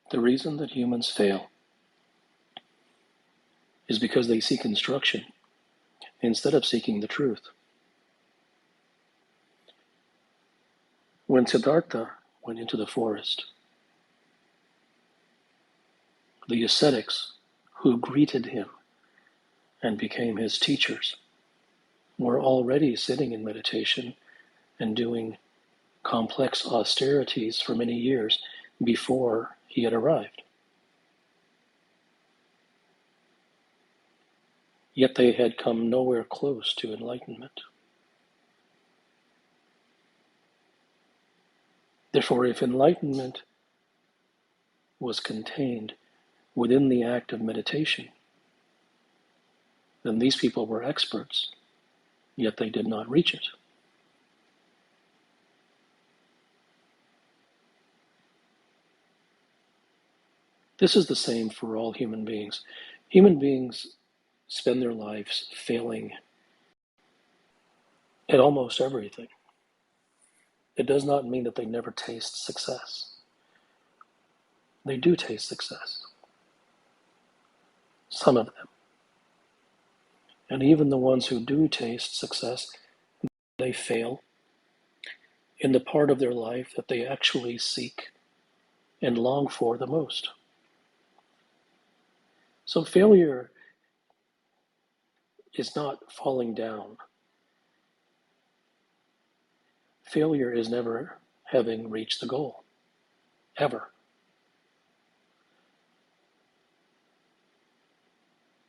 The reason that humans fail is because they seek instruction instead of seeking the truth. When Siddhartha went into the forest, the ascetics who greeted him and became his teachers were already sitting in meditation and doing complex austerities for many years before he had arrived. Yet they had come nowhere close to enlightenment. Therefore, if enlightenment was contained within the act of meditation, then these people were experts, yet they did not reach it. This is the same for all human beings. Human beings spend their lives failing at almost everything. It does not mean that they never taste success. They do taste success. Some of them. And even the ones who do taste success, they fail in the part of their life that they actually seek and long for the most. So failure is not falling down. Failure is never having reached the goal, ever.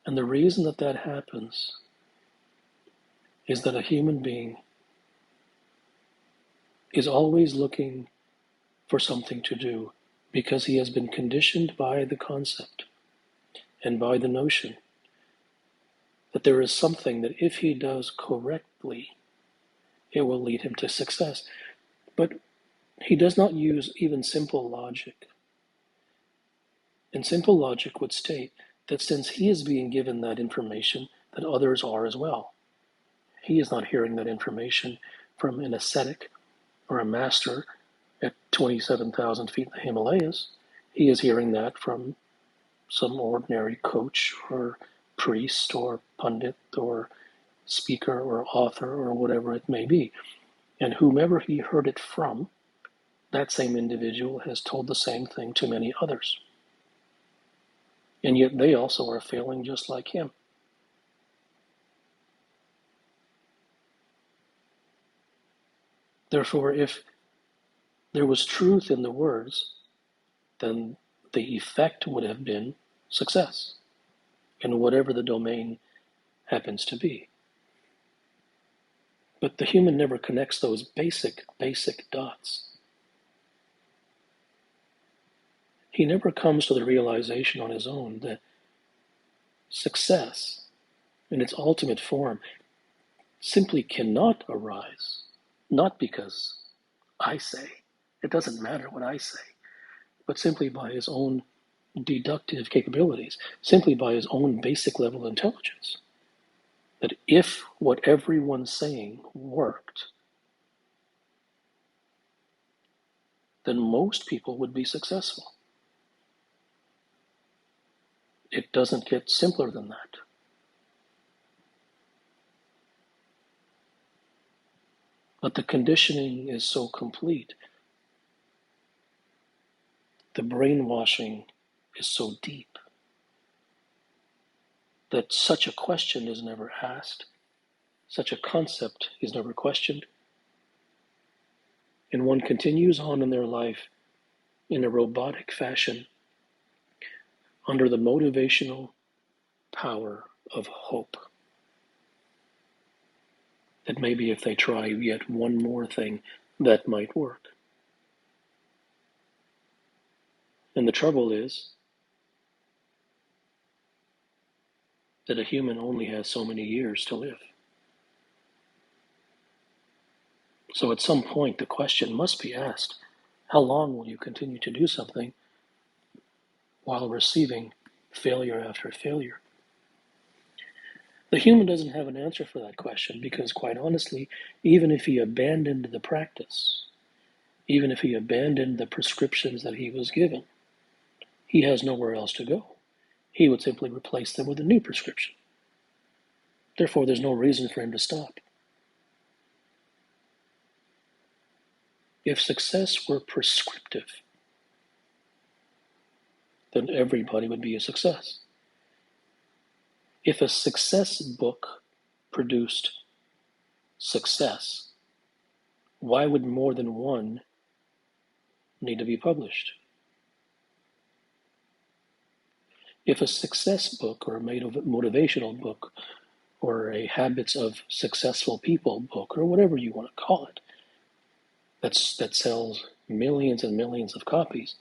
And the reason that that happens is that a human being is always looking for something to do because he has been conditioned by the concept and by the notion that there is something that if he does correctly, it will lead him to success. But he does not use even simple logic. And simple logic would state that since he is being given that information, that others are as well. He is not hearing that information from an ascetic or a master at 27,000 feet in the Himalayas. He is hearing that from some ordinary coach or priest or pundit or speaker or author or whatever it may be. And whomever he heard it from, that same individual has told the same thing to many others. And yet they also are failing just like him. Therefore, if there was truth in the words, then the effect would have been success in whatever the domain happens to be. But the human never connects those basic dots. He never comes to the realization on his own that success in its ultimate form simply cannot arise, not because I say, it doesn't matter what I say, but simply by his own deductive capabilities, simply by his own basic level of intelligence. That if what everyone's saying worked, then most people would be successful. It doesn't get simpler than that. But the conditioning is so complete. The brainwashing is so deep that such a question is never asked, such a concept is never questioned, and one continues on in their life in a robotic fashion under the motivational power of hope. That maybe if they try yet one more thing, that might work. And the trouble is that a human only has so many years to live. So at some point the question must be asked, how long will you continue to do something while receiving failure after failure? The human doesn't have an answer for that question because, quite honestly, even if he abandoned the practice, even if he abandoned the prescriptions that he was given, he has nowhere else to go. He would simply replace them with a new prescription. Therefore, there's no reason for him to stop. If success were prescriptive, then everybody would be a success. If a success book produced success, why would more than one need to be published? If a success book or a motivational book or a habits of successful people book or whatever you want to call it, that sells millions and millions of copies,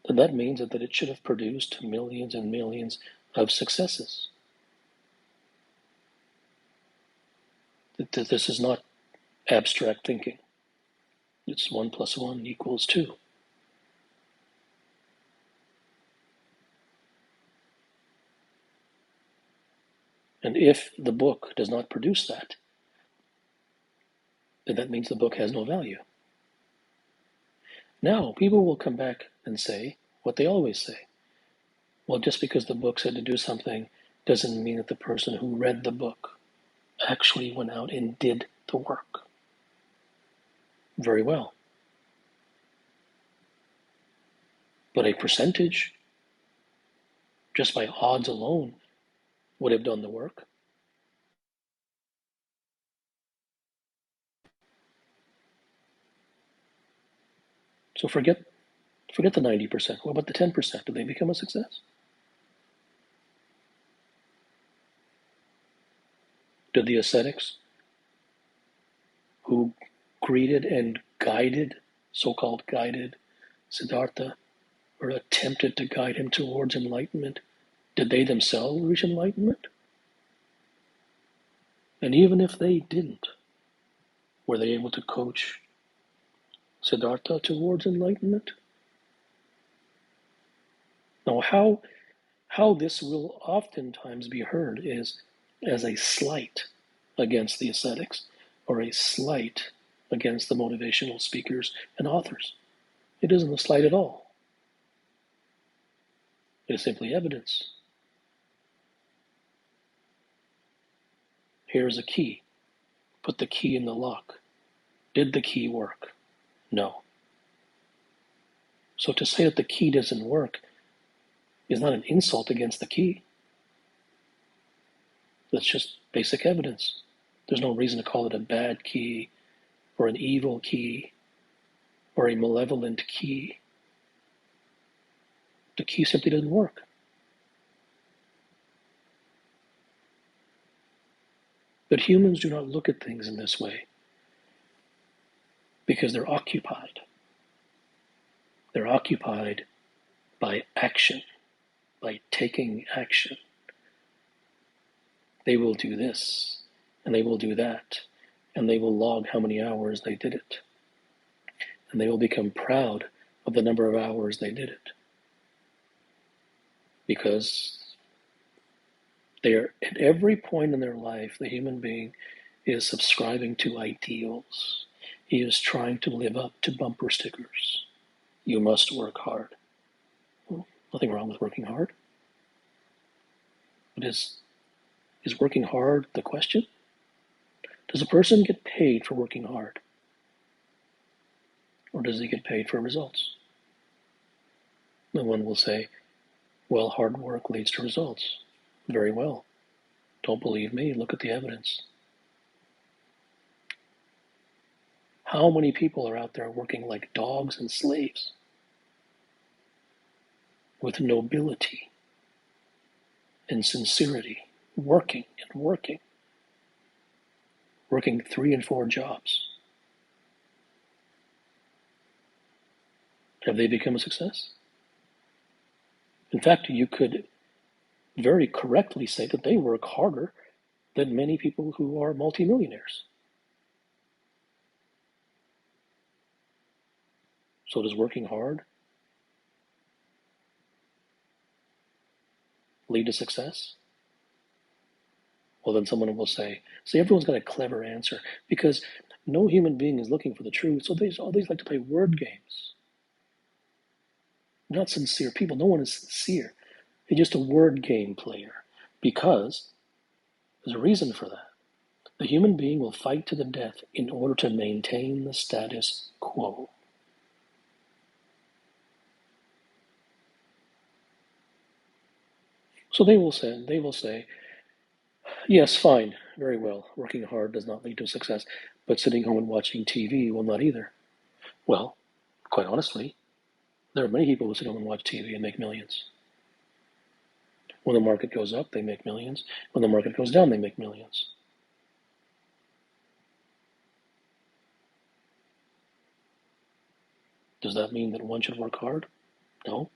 then that means that it should have produced millions and millions of successes. This is not abstract thinking. It's 1 + 1 = 2. And if the book does not produce that, then that means the book has no value. Now, people will come back and say what they always say. Well, just because the book said to do something doesn't mean that the person who read the book actually went out and did the work. Very well. But a percentage, just by odds alone, would have done the work. So forget the 90%. What about the 10%? Do they become a success? Did the ascetics who greeted and guided, so-called guided, Siddhartha, or attempted to guide him towards enlightenment, did they themselves reach enlightenment? And even if they didn't, were they able to coach Siddhartha towards enlightenment? Now, how this will oftentimes be heard is as a slight against the ascetics or a slight against the motivational speakers and authors. It isn't a slight at all. It is simply evidence. Here's a key. Put the key in the lock. Did the key work? No. So to say that the key doesn't work is not an insult against the key. That's just basic evidence. There's no reason to call it a bad key or an evil key or a malevolent key. The key simply doesn't work. But humans do not look at things in this way because they're occupied. They're occupied by action, by taking action. They will do this, and they will do that, and they will log how many hours they did it. And they will become proud of the number of hours they did it. Because they are, at every point in their life, the human being is subscribing to ideals. He is trying to live up to bumper stickers. You must work hard. Well, nothing wrong with working hard. But is working hard the question? Does a person get paid for working hard? Or does he get paid for results? No one will say, well, hard work leads to results. Very well. Don't believe me? Look at the evidence. How many people are out there working like dogs and slaves with nobility and sincerity, working 3 and 4 jobs? Have they become a success? In fact, you could very correctly say that they work harder than many people who are multimillionaires. So does working hard lead to success? Well, then someone will say, see, everyone's got a clever answer because no human being is looking for the truth, so they always like to play word games. Not sincere people. No one is sincere. They're just a word game player. Because there's a reason for that. The human being will fight to the death in order to maintain the status quo. So they will say, yes, fine, very well. Working hard does not lead to success, but sitting home and watching TV will not either. Well, quite honestly, there are many people who sit home and watch TV and make millions. When the market goes up, they make millions. When the market goes down, they make millions. Does that mean that one should work hard? No.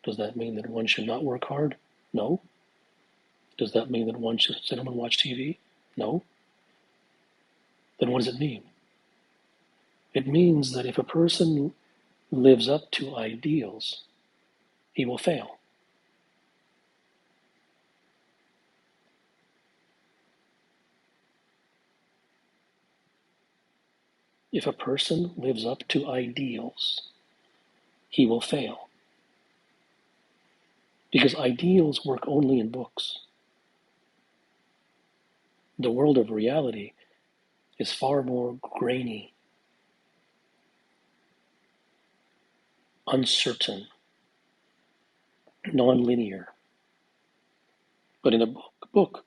Does that mean that one should not work hard? No. Does that mean that one should sit home and watch TV? No. Then what does it mean? It means that if a person lives up to ideals, he will fail. If a person lives up to ideals, he will fail. Because ideals work only in books. The world of reality is far more grainy, uncertain, non-linear. But in a book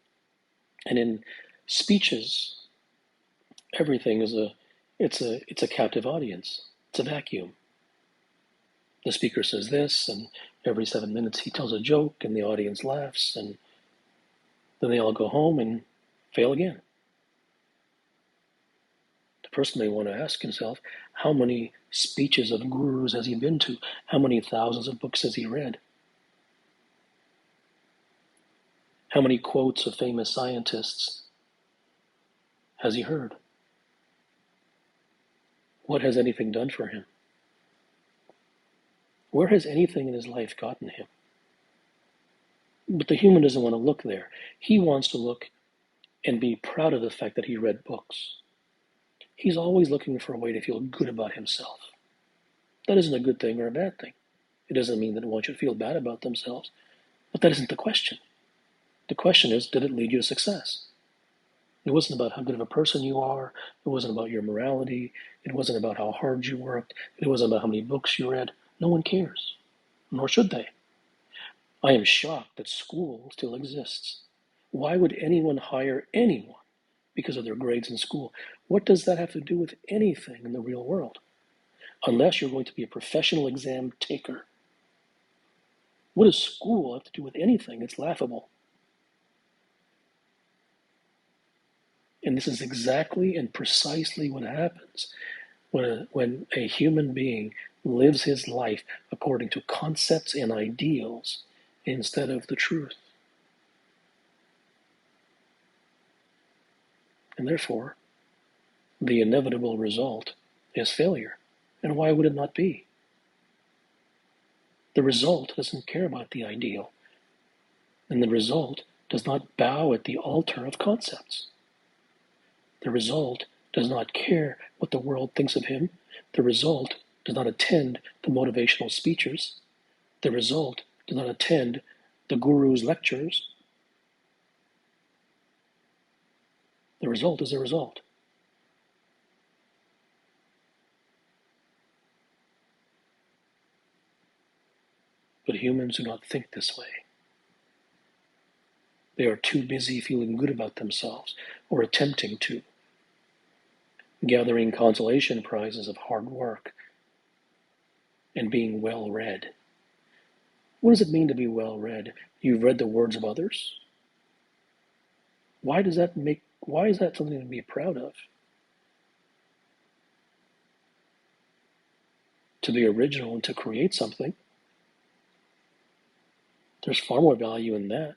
and in speeches, everything is it's a captive audience. It's a vacuum. The speaker says this, and every 7 minutes he tells a joke, and the audience laughs, and then they all go home and fail again. The person may want to ask himself, how many speeches of gurus has he been to? How many thousands of books has he read? How many quotes of famous scientists has he heard? What has anything done for him? Where has anything in his life gotten him? But the human doesn't want to look there. He wants to look and be proud of the fact that he read books. He's always looking for a way to feel good about himself. That isn't a good thing or a bad thing. It doesn't mean that one should feel bad about themselves, but that isn't the question. The question is, did it lead you to success? It wasn't about how good of a person you are. It wasn't about your morality. It wasn't about how hard you worked. It wasn't about how many books you read. No one cares, nor should they. I am shocked that school still exists. Why would anyone hire anyone because of their grades in school? What does that have to do with anything in the real world? Unless you're going to be a professional exam taker. What does school have to do with anything? It's laughable. And this is exactly and precisely what happens when a human being lives his life according to concepts and ideals instead of the truth. And therefore, the inevitable result is failure. And why would it not be? The result doesn't care about the ideal, and the result does not bow at the altar of concepts. The result does not care what the world thinks of him. The result does not attend the motivational speeches. The result does not attend the guru's lectures. The result is a result. But humans do not think this way. They are too busy feeling good about themselves, or attempting to, gathering consolation prizes of hard work and being well read. What does it mean to be well read? You've read the words of others? Why is that something to be proud of? To be original and to create something, there's far more value in that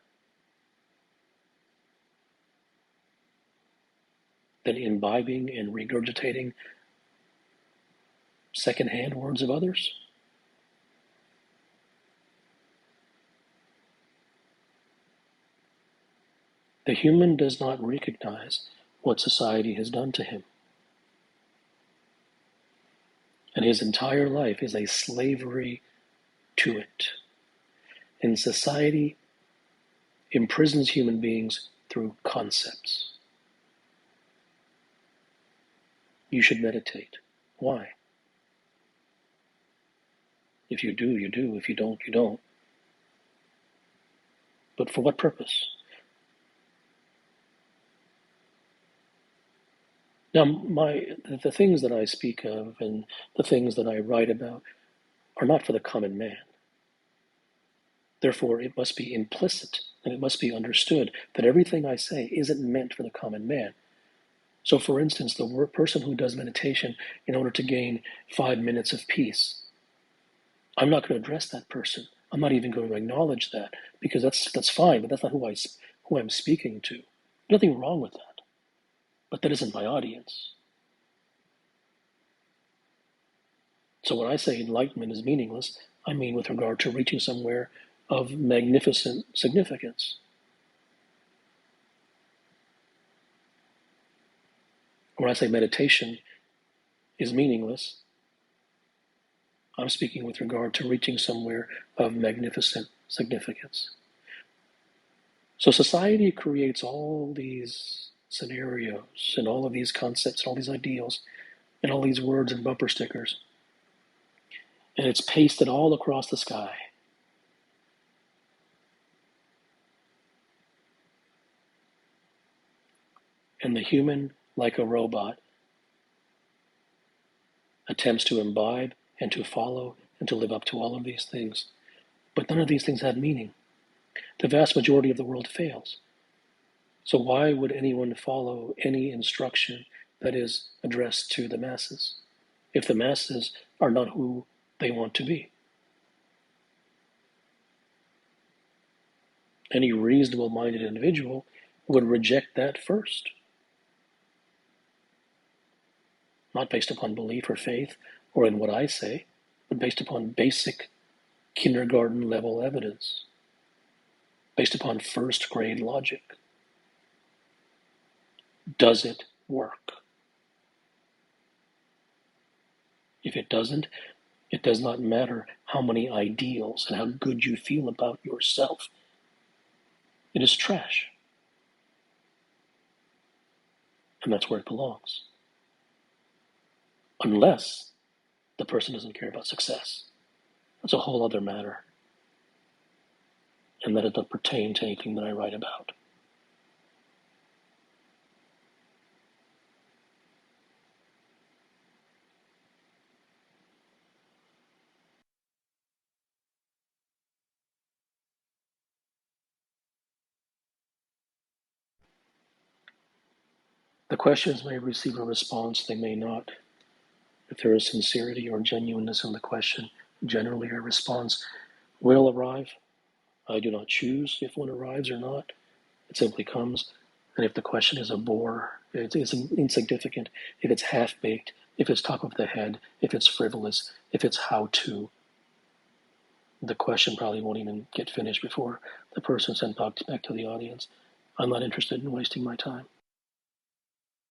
than imbibing and regurgitating secondhand words of others. The human does not recognize what society has done to him. And his entire life is a slavery to it. And society imprisons human beings through concepts. You should meditate. Why? If you do, you do. If you don't, you don't. But for what purpose? Now, the things that I speak of and the things that I write about are not for the common man. Therefore, it must be implicit and it must be understood that everything I say isn't meant for the common man. So, for instance, the person who does meditation in order to gain 5 minutes of peace, I'm not going to address that person. I'm not even going to acknowledge that because that's fine, but that's not who I'm speaking to. Nothing wrong with that, but that isn't my audience. So when I say enlightenment is meaningless, I mean with regard to reaching somewhere of magnificent significance. When I say meditation is meaningless, I'm speaking with regard to reaching somewhere of magnificent significance. So society creates all these scenarios and all of these concepts and all these ideals and all these words and bumper stickers. And it's pasted all across the sky. And the human, like a robot, attempts to imbibe and to follow and to live up to all of these things. But none of these things have meaning. The vast majority of the world fails. So why would anyone follow any instruction that is addressed to the masses if the masses are not who they want to be? Any reasonable-minded individual would reject that first, not based upon belief or faith or in what I say, but based upon basic kindergarten level evidence, based upon first grade logic. Does it work? If it doesn't, it does not matter how many ideals and how good you feel about yourself. It is trash. And that's where it belongs. Unless the person doesn't care about success. That's a whole other matter. And that it doesn't pertain to anything that I write about. The questions may receive a response, they may not. If there is sincerity or genuineness in the question, generally a response will arrive. I do not choose if one arrives or not. It simply comes. And if the question is a bore, it's insignificant, if it's half-baked, if it's top of the head, if it's frivolous, if it's how-to, the question probably won't even get finished before the person sent back to the audience. I'm not interested in wasting my time.